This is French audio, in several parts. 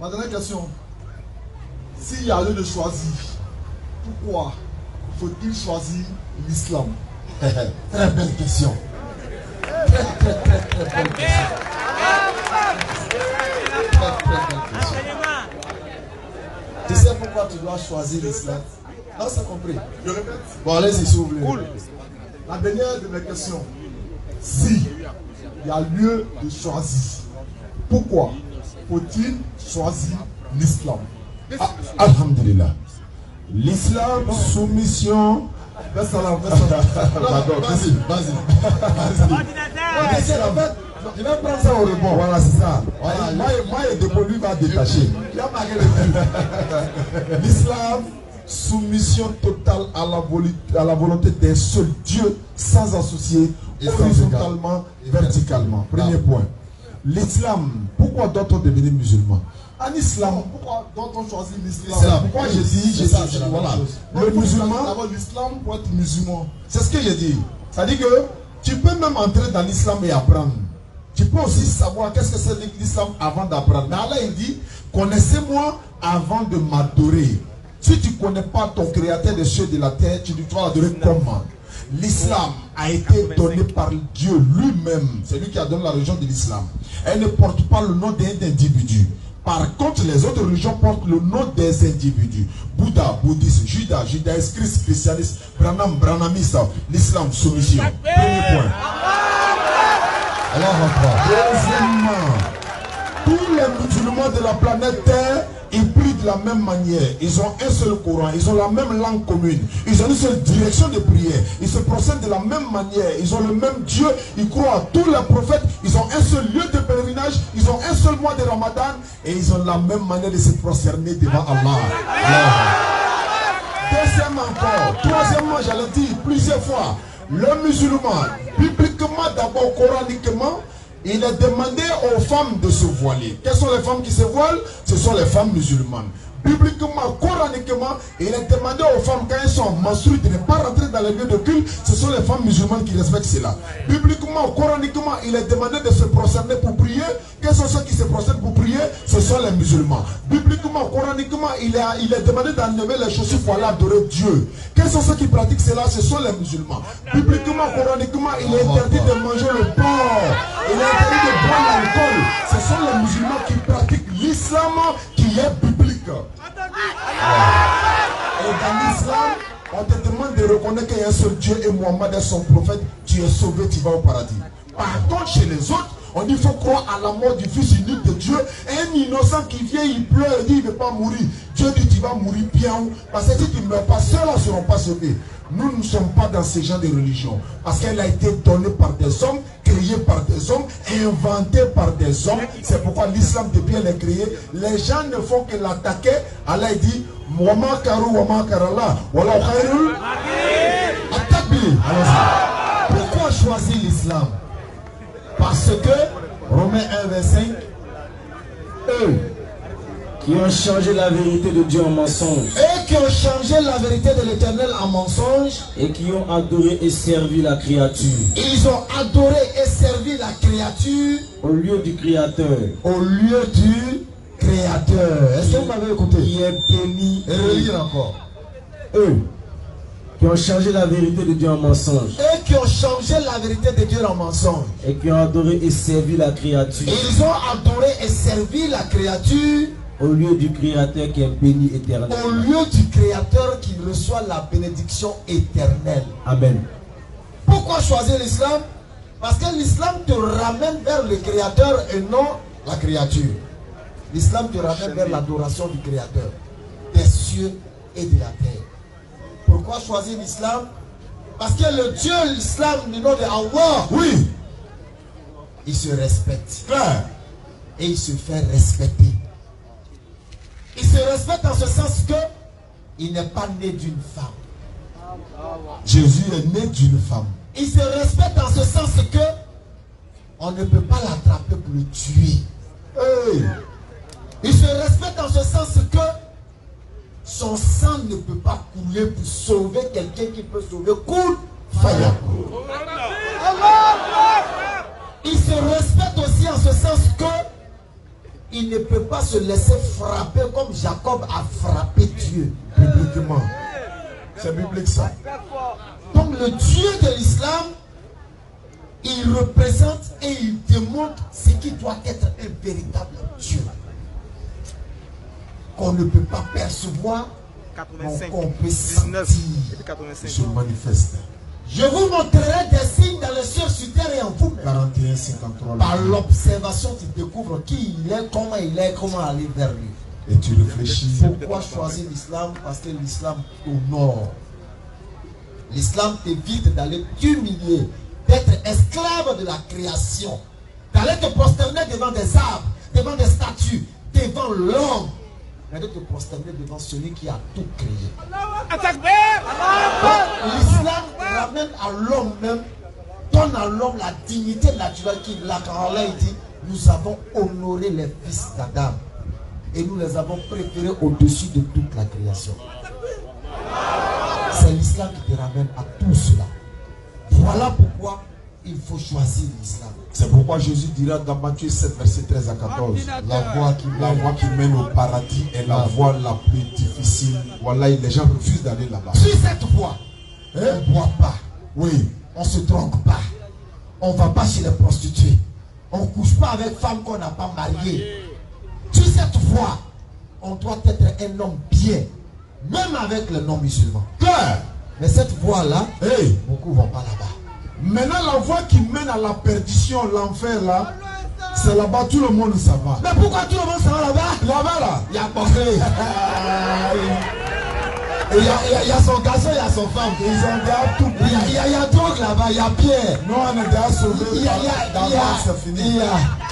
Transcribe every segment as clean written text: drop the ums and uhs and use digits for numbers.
Ma dernière question. S'il y a lieu de choisir, pourquoi faut-il choisir l'islam? Très belle question. Très belle question. Tu sais pourquoi tu dois choisir l'islam? Non, c'est compris. Je répète. Bon, allez-y, s'il vous plaît. Cool. La dernière de mes questions. Si il y a lieu de choisir, pourquoi faut-il choisir l'islam? Alhamdulillah. L'islam, soumission. Salam. Vas-y. Je vais prendre ça au rebond. Voilà, c'est ça. Voilà, moi, le dépôt, lui va détacher. L'islam, soumission totale à la volonté d'un seul Dieu, sans associer horizontalement, verticalement. Premier point. L'islam, pourquoi doit-on devenir musulman? En islam, pourquoi doit-on choisir l'islam? Pourquoi je dis voilà. Le musulman, d'abord l'islam pour être musulman. c'est ce que je dis. C'est-à-dire que tu peux même entrer dans l'islam et apprendre. Tu peux aussi savoir qu'est-ce que c'est l'islam avant d'apprendre. Mais Allah il dit, connaissez-moi avant de m'adorer. Si tu ne connais pas ton créateur des cieux et de la terre, tu dois l'adorer comment? L'islam a été donné par Dieu lui-même. C'est lui qui a donné la religion de l'islam. Elle ne porte pas le nom d'un individu. Par contre, les autres religions portent le nom des individus. Bouddha, bouddhisme, judaïsme, christianisme, brahmanisme, l'islam, soumission. Premier point. Deuxièmement, tous les musulmans de la planète Terre, ils prient de la même manière. Ils ont un seul Coran, ils ont la même langue commune, ils ont une seule direction de prière, ils se procèdent de la même manière, ils ont le même Dieu, ils croient à tous les prophètes, ils ont un seul lieu de pèlerinage, ils ont un seul mois de Ramadan et ils ont la même manière de se prosterner devant Allah. Deuxièmement encore, troisièmement, j'allais dire plusieurs fois, le musulman, bibliquement d'abord, coraniquement, il est demandé aux femmes de se voiler. Quelles sont les femmes qui se voilent? Ce sont les femmes musulmanes. Bibliquement, coraniquement, il est demandé aux femmes quand elles sont menstruées de ne pas rentrer dans les lieux de culte. Ce sont les femmes musulmanes qui respectent cela. Bibliquement, coraniquement, il est demandé de se prosterner pour prier. Quels sont ceux qui se prosternent pour prier? Ce sont les musulmans. Bibliquement, coraniquement, il est demandé d'enlever les chaussures pour aller adorer Dieu. Quels sont ceux qui pratiquent cela? Ce sont les musulmans. Bibliquement, coraniquement, il est interdit de manger le porc. Il est interdit de boire l'alcool. Ce sont les musulmans qui pratiquent l'islam qui est biblique. Et dans l'islam, on te demande de reconnaître qu'il y a un seul Dieu et Mohammed est son prophète. Tu es sauvé, tu vas au paradis. Par contre, chez les autres, on dit qu'il faut croire à la mort du Fils unique de Dieu. Un innocent qui vient, il pleure, il dit qu'il ne veut pas mourir. Dieu dit tu vas mourir bien. Parce que si tu ne meurs pas, ceux-là ne seront pas sauvés. Nous ne sommes pas dans ce genre de religion. Parce qu'elle a été donnée par des hommes, créée par des hommes, inventée par des hommes. C'est pourquoi l'islam, depuis elle est créée, les gens ne font que l'attaquer. Allah dit Wama karu wama karala. Wala khairul. Attaque-lui. Pourquoi choisir l'islam? Parce que, Romains 1, verset 5, eux qui ont changé la vérité de Dieu en mensonge. Et qui ont changé la vérité de l'Éternel en mensonge. Et qui ont adoré et servi la créature. Ils ont adoré et servi la créature. Au lieu du Créateur. Au lieu du Créateur. Est-ce que vous m'avez écouté? Qui est béni. Et relire encore. Eux qui ont changé la vérité de Dieu en mensonge. Et qui ont changé la vérité de Dieu en mensonge. Et qui ont adoré et servi la créature. Et ils ont adoré et servi la créature. Au lieu du Créateur qui est béni éternel. Au lieu du Créateur qui reçoit la bénédiction éternelle. Amen. Pourquoi choisir l'islam? Parce que l'islam te ramène vers le Créateur et non la créature. L'islam te ramène vers l'adoration du Créateur des cieux et de la terre. Pourquoi choisir l'islam? Parce que le Dieu, l'islam, du nom de Allah, oui, il se respecte. Claire. Et il se fait respecter. Il se respecte en ce sens que il n'est pas né d'une femme. Jésus est né d'une femme. Il se respecte en ce sens que on ne peut pas l'attraper pour le tuer. Hey. Il se respecte en ce sens que son sang ne peut pas couler pour sauver quelqu'un qui peut sauver Koul Faya. Il se respecte aussi en ce sens que il ne peut pas se laisser frapper comme Jacob a frappé Dieu. Bibliquement. C'est biblique ça. Donc le Dieu de l'islam, il représente et il démontre ce qui doit être un véritable Dieu. Qu'on ne peut pas percevoir, qu'on peut sentir. Il se manifeste. Je vous montrerai des signes dans le ciel, sur terre et en vous. 41, 53. Par l'observation, tu découvres qui il est, comment aller vers lui. Et tu réfléchis. Pourquoi choisir l'islam? Parce que l'islam t'honore. L'islam t'évite d'aller t'humilier, d'être esclave de la création, d'aller te prosterner devant des arbres, devant des statues, devant l'homme, mais de te prosterner devant celui qui a tout créé. L'islam ramène à l'homme même, donne à l'homme la dignité naturelle qu'il a. Car Allah il dit, nous avons honoré les fils d'Adam et nous les avons préférés au-dessus de toute la création. C'est l'islam qui te ramène à tout cela. Voilà pourquoi il faut choisir l'islam. C'est pourquoi Jésus dira dans Matthieu 7, verset 13 à 14, la voie qui mène au paradis est la voie la plus difficile. Voilà, les gens refusent d'aller là-bas. Sur cette voie, on ne boit pas. Oui. On ne se trompe pas. On ne va pas chez les prostituées. On ne couche pas avec femmes qu'on n'a pas mariées. Sur cette voie, on doit être un homme bien. Même avec les non-musulmans. Mais cette voie-là, beaucoup ne vont pas là-bas. Maintenant, la voie qui mène à la perdition, l'enfer là, c'est là-bas, tout le monde s'en va. Mais pourquoi tout le monde s'en va là-bas? Là-bas là, il y a Boré. Il y a son garçon, il y a son femme. Ils ont déjà tout pris. Il y a drogue là-bas, il y a Pierre. Nous on est déjà sauvés. C'est fini.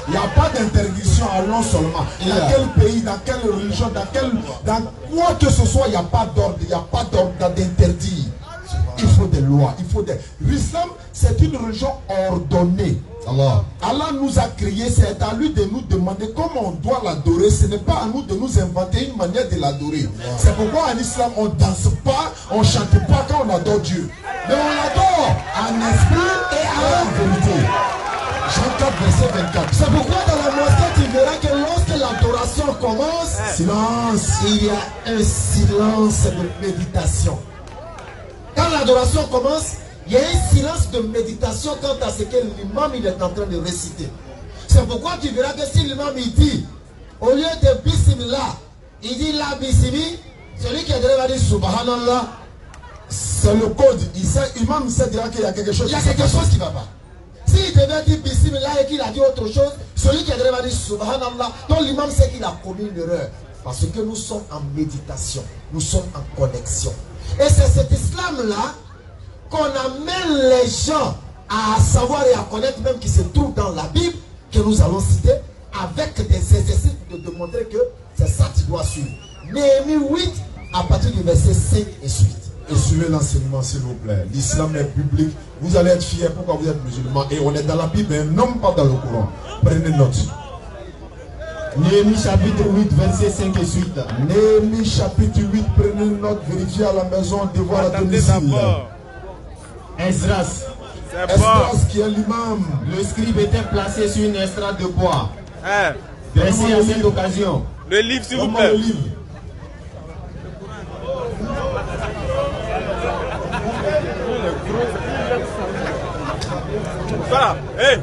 Il n'y a pas d'interdiction, allons seulement. Dans quel pays, dans quelle religion, dans quoi que ce soit, il n'y a pas d'ordre, il n'y a pas d'ordre d'interdit. Il faut des lois, il faut des... L'islam, c'est une religion ordonnée. Allah nous a créés, c'est à lui de nous demander comment on doit l'adorer. Ce n'est pas à nous de nous inventer une manière de l'adorer. C'est pourquoi en islam, on ne danse pas, on ne chante pas quand on adore Dieu. Mais on l'adore en esprit et en vérité. Jean 4, verset 24. C'est pourquoi dans la mosquée, tu verras que lorsque l'adoration commence, silence. Il y a un silence de méditation. Quand l'adoration commence, il y a un silence de méditation quant à ce que l'imam il est en train de réciter. C'est pourquoi tu verras que si l'imam il dit, au lieu de bismillah, il dit la bismillah, celui qui est derrière va dire subhanallah. C'est le code. L'imam sait déjà qu'il y a quelque chose. Il y a quelque chose qui ne va pas. S'il devait dire bismillah et qu'il a dit autre chose, celui qui est derrière va dire subhanallah. Donc l'imam sait qu'il a commis une erreur. Parce que nous sommes en méditation, nous sommes en connexion. Et c'est cet islam-là qu'on amène les gens à savoir et à connaître, même qui se trouve dans la Bible, que nous allons citer, avec des exercices de démontrer que c'est ça qui doit suivre. Néhémie 8, à partir du verset 5 et suite. Et suivez l'enseignement, s'il vous plaît. L'islam est public. Vous allez être fiers pourquoi vous êtes musulmans. Et on est dans la Bible, mais non pas dans le Coran. Prenez note. Néhémie chapitre 8, verset 5 et suite. Néhémie chapitre 8, prenez note, vérifiez à la maison, devoir à domicile. Esdras. Esdras qui est l'imam. Le scribe était placé sur une estrade de bois. Dressé à cette occasion. Le livre, s'il vous plaît. Voilà. Hey.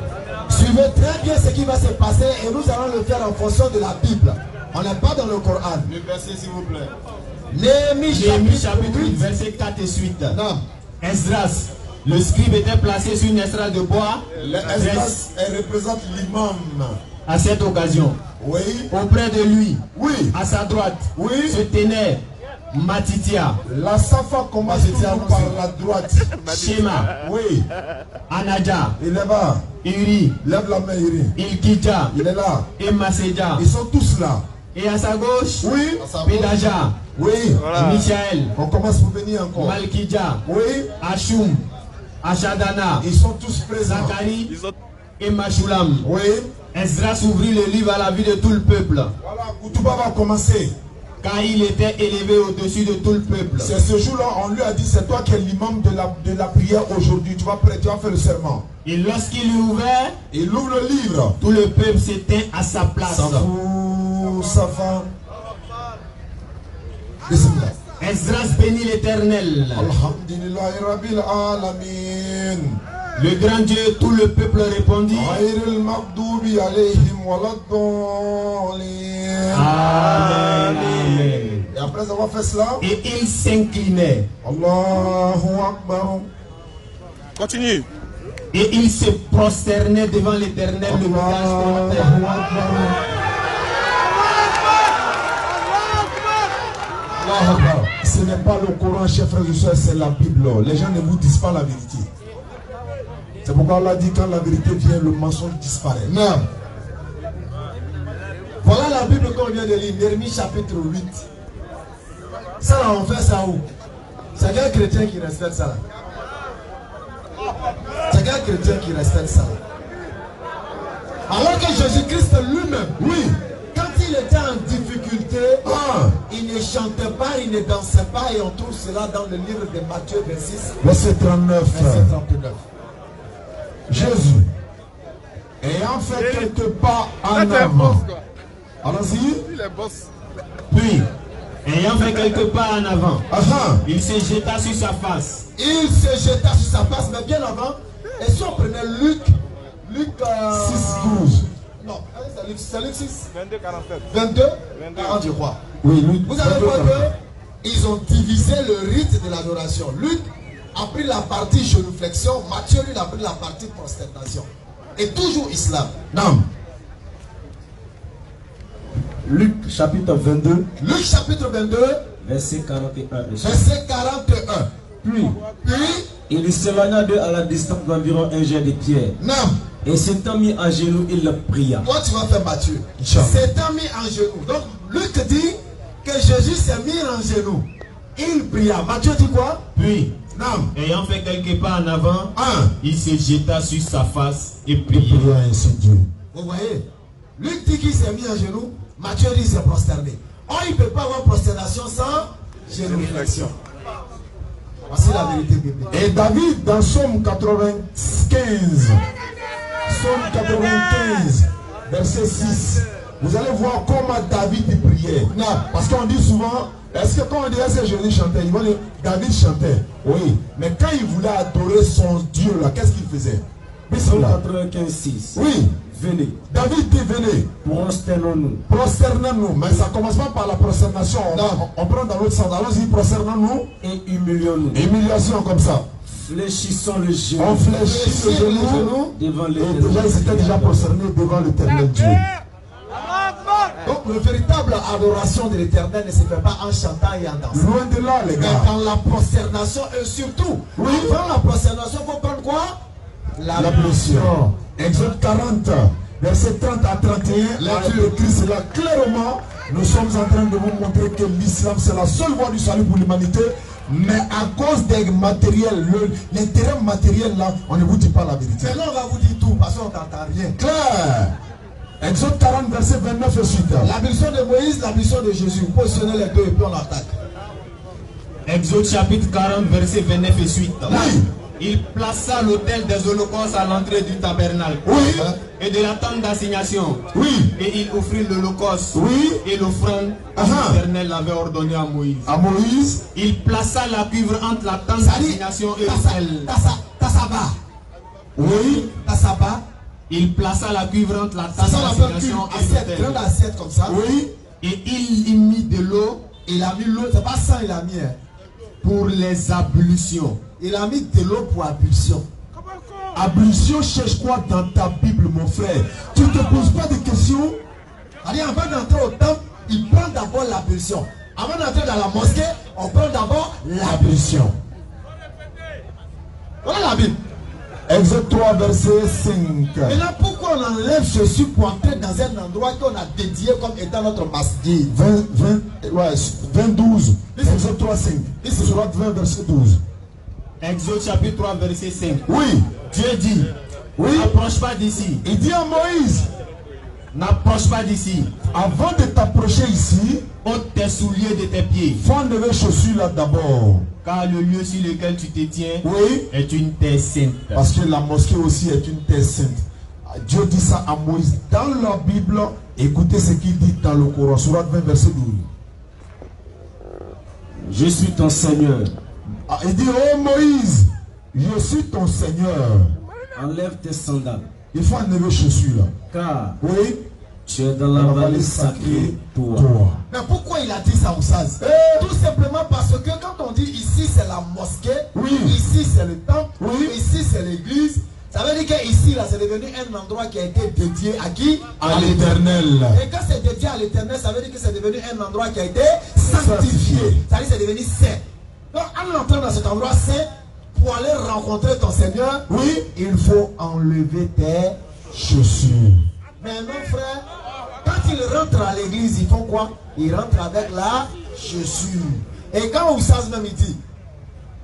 Suivez très bien ce qui va se passer et nous allons le faire en fonction de la Bible. On n'est pas dans le Coran. Le verset s'il vous plaît. Néhémie chapitre 8, verset 4 et suite. Non. Esdras, le scribe était placé sur une estrade de bois. Esdras, elle représente l'imam. À cette occasion. Oui. Auprès de lui. Oui. À sa droite. Oui. Se tenait Matitia. La Safa commence par la droite. Shema. Oui. Anadja. Il est là. Iri. Lève la main, Iri. Ilkidja. Il est là. Et Maséja. Ils sont tous là. Et à sa gauche. Oui. Pédaja. Oui. Voilà. Michael. On commence pour venir encore. Malkidja. Oui. Ashum. Ashadana. Ils sont tous présents. Zacharie. Et Mashulam. Oui. Esdras ouvrit le livre à la vue de tout le peuple. Voilà, Koutouba va commencer. Car il était élevé au-dessus de tout le peuple. C'est ce jour-là, on lui a dit, c'est toi qui es l'imam de la prière aujourd'hui. Tu vas faire le serment. Et lorsqu'il eut ouvert, il ouvre le livre. Tout le peuple s'était à sa place. Safa. Bismillah. Esdras bénit l'Éternel. Alhamdulillahi Rabbil Alamin. Le grand Dieu, tout le peuple répondit. Amen. Et après avoir fait cela, et il s'inclinait. Allahu Akbar. Continue. Et il se prosternait devant l'Éternel, le visage contre terre. Ce n'est pas le Coran, chers frères et sœurs, c'est la Bible. Les gens ne vous disent pas la vérité. C'est pourquoi Allah dit quand la vérité vient, le mensonge disparaît. Non. Voilà la Bible qu'on vient de lire, Néhémie chapitre 8. Ça là, on fait ça où? C'est quel chrétien qui respecte ça là? C'est quel chrétien qui respecte ça là? Alors que Jésus-Christ lui-même, oui, quand il était en difficulté, il ne chantait pas, il ne dansait pas, et on trouve cela dans le livre de Matthieu 26, verset 39. verset 39. Jésus, ayant fait quelques pas en avant, allons-y. Puis, ayant fait quelques pas en avant, il se jeta sur sa face. Il se jeta sur sa face, mais bien avant. Et si on prenait Luc 6, 12. Non, c'est Luc 6. 22, 47. 22, 40, je crois. Oui, Luc. Vous allez voir qu'ils ont divisé le rite de l'adoration. Luc a pris la partie genuflexion, Matthieu lui a pris la partie prosternation. Et toujours islam. Non. Luc chapitre 22. Luc chapitre 22. Verset 41. Verset 41. Puis il s'éloigna d'eux à la distance d'environ un jet de pierre. Non. Et s'étant mis à genoux, il le pria. Toi tu vas faire Matthieu. S'étant mis en genoux. Donc Luc dit que Jésus s'est mis en genoux. Il pria. Matthieu dit quoi? Puis, ayant fait quelques pas en avant, il se jeta sur sa face et pria. Vous voyez? Luc dit qu'il s'est mis en genoux. Matthieu dit qu'il s'est prosterné. Oh, il ne peut pas avoir prosternation sans génuflexion. Voici la vérité biblique. Et David dans Psaume 95, Psaume 95, verset 6, vous allez voir comment David priait. Non, parce qu'on dit souvent, est-ce que quand on dit que Jésus chantait, ils vont dire David chantait. Oui, mais quand il voulait adorer son Dieu là, qu'est-ce qu'il faisait? Psaume 95, 6. Oui. Venez. David dit venez. Prosternons-nous. Prosternons-nous. Mais ça ne commence pas par la prosternation. On prend dans l'autre sens. Allons-y, prosternons-nous. Et humilions-nous. Humiliation comme ça. Fléchissons le genou. On fléchit le genou devant et l'Éternel. déjà ils étaient déjà prosternés devant l'Éternel Dieu. Donc la véritable adoration de l'Éternel ne se fait pas en chantant et en dansant. Loin de là les gars. Mais dans la prosternation et surtout, avant la prosternation, il faut prendre quoi? La blessure. Exode 40, verset 30 à 31, l'écriture écrit cela clairement. Nous sommes en train de vous montrer que l'islam c'est la seule voie du salut pour l'humanité. Mais à cause des matériels, l'intérêt matériel là, on ne vous dit pas la vérité. Mais là on va vous dire tout parce qu'on n'entend rien. Clair. Exode 40, verset 29 et suite. La mission de Moïse, la mission de Jésus. Vous positionnez les deux et puis on attaque. Exode chapitre 40, verset 29 et suite. Oui. Il plaça l'autel des holocaustes à l'entrée du tabernacle. Oui. Et de la tente d'assignation. Oui. Et il offrit l'holocauste. Oui. Et l'offrande que l'Éternel avait ordonné à Moïse. À Moïse. Il plaça la cuivre entre la tente d'assignation et l'autel. Tassaba. Oui. Tassaba. Il plaça la cuivre entre la tente d'assignation et l'autel. Grande assiette comme ça. Oui. Et il y mit de l'eau. Il a mis l'eau. C'est pas ça il a mis. Pour les ablutions. Il a mis de l'eau pour ablution. Ablution, cherche quoi dans ta Bible, mon frère? Tu ne te poses pas de questions? Allez, avant d'entrer au temple, il prend d'abord l'ablution. Avant d'entrer dans la mosquée, on prend d'abord l'ablution. Voilà la Bible. Exode 3, verset 5. Maintenant, pourquoi on enlève Jésus pour entrer dans un endroit qu'on a dédié comme étant notre masjid? 20, 12. Exode 3, 5. Ici, sur 20, verset 12. Exode chapitre 3, verset 5. Oui. Dieu dit, n'approche pas d'ici. Il dit à Moïse, n'approche pas d'ici. Avant de t'approcher ici, ôte tes souliers de tes pieds. faut enlever les chaussures là d'abord. Car le lieu sur lequel tu te tiens est une terre sainte. Parce que la mosquée aussi est une terre sainte. Dieu dit ça à Moïse dans la Bible Écoutez ce qu'il dit dans le Coran, Surat 20, verset 12. Je suis ton Seigneur. Ah, il dit, oh Moïse, je suis ton Seigneur. Enlève tes sandales. Il faut enlever chaussures là. Car Oui. tu es dans la vallée sacrée, toi. Mais pourquoi il a dit ça, Oussaz? Tout simplement parce que quand on dit ici c'est la mosquée, oui, ici c'est le temple, oui, ici c'est l'église, ça veut dire qu'ici là c'est devenu un endroit qui a été dédié à qui? À l'Éternel. Et quand c'est dédié à l'Éternel, ça veut dire que c'est devenu un endroit qui a été sanctifié. Ça veut dire que c'est devenu saint. Donc en entrant dans cet endroit saint, pour aller rencontrer ton Seigneur, oui, il faut enlever tes chaussures. Mais non frère, quand il rentre à l'église, il faut quoi? Il rentre avec la chaussure. Et quand Oussaz même il dit,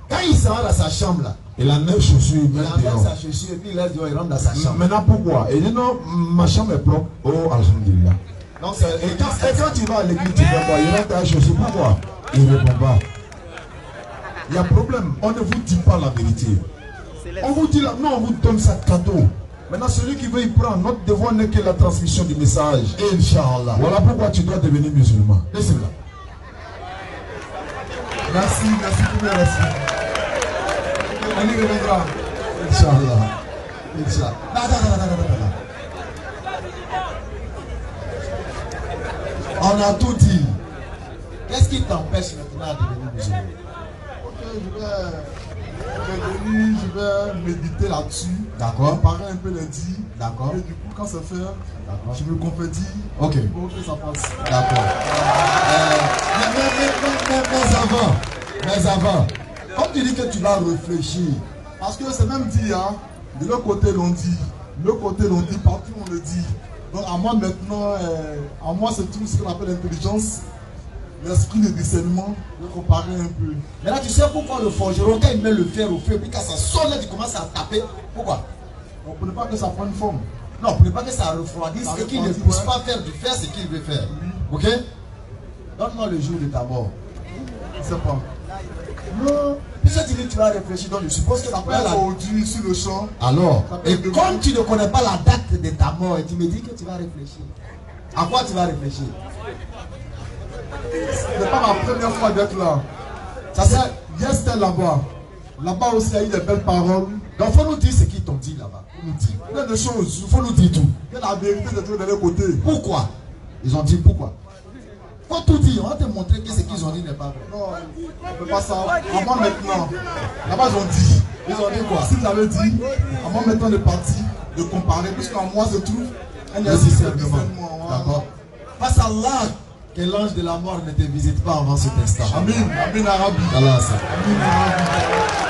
quand il s'en va dans sa chambre là, il enlève chaussures, il enlève sa chaussure et puis il rentre dans sa chambre. Maintenant pourquoi? Il dit non, ma chambre est propre. Oh, alhamdulillah. Donc, et quand tu vas à l'église, tu fais quoi? Il rentre ta chaussure. Pourquoi? Il ne répond pas. Il y a problème. On ne vous dit pas la vérité. On vous dit là, non, on vous donne ça cadeau. Maintenant, celui qui veut y prendre, notre devoir n'est que la transmission du message. Inch'Allah. Voilà pourquoi tu dois devenir musulman. Laissez-le. Merci, merci. On y reviendra. Inch'Allah. Inch'Allah. On a tout dit. Qu'est-ce qui t'empêche maintenant de devenir musulman? Je vais méditer là-dessus. D'accord. Comparer un peu les dits. D'accord. Et du coup, quand c'est fait, je me confédie. Ok. Pour que ça passe. D'accord. Mais avant, comme tu dis que tu vas réfléchir, parce que c'est même dit, hein, de l'autre côté l'on dit, de l'autre côté l'on dit, partout on le dit. Donc à moi maintenant, à moi c'est tout ce qu'on appelle l'intelligence, l'esprit de discernement, de comparer un peu. Maintenant tu sais pourquoi le forgeron, quand il met le fer au feu, puis quand ça sonne, il commence à taper. Pourquoi? Pour ne pas que ça prenne forme. Non, pour ne pas que ça refroidisse et qu'il ne puisse pas faire du fer ce qu'il veut faire. Oui. Ok? Donne-moi le jour de ta mort. Je ne sais pas. Non. Puisque tu dis que tu vas réfléchir, donc je suppose que ça peut être aujourd'hui sur le champ. Alors, et comme tu ne connais pas la date de ta mort, et tu me dis que tu vas réfléchir. À quoi tu vas réfléchir? Ce n'est pas ma première fois d'être là. Ça c'est, hier c'était là-bas. Là-bas aussi il y a eu des belles paroles. Donc il faut nous dire ce qu'ils t'ont dit là-bas. Plein de choses. Il faut nous dire tout. Que la vérité c'est toujours de l'autre côté. Pourquoi? Ils ont dit pourquoi? Faut tout dire, on va te montrer que ce qu'ils ont dit n'est pas vrai. Non, on ne peut pas ça. À moi maintenant, là-bas ils ont dit. Ils ont dit quoi? S'ils avaient dit, à moi maintenant de partir, de comparer, puisqu'en moi se trouve un discernement. D'accord. Face à Allah, que l'ange de la mort ne te visite pas avant cet instant. Amin, Amin Arabi. Allah, ça. Amin Arabi.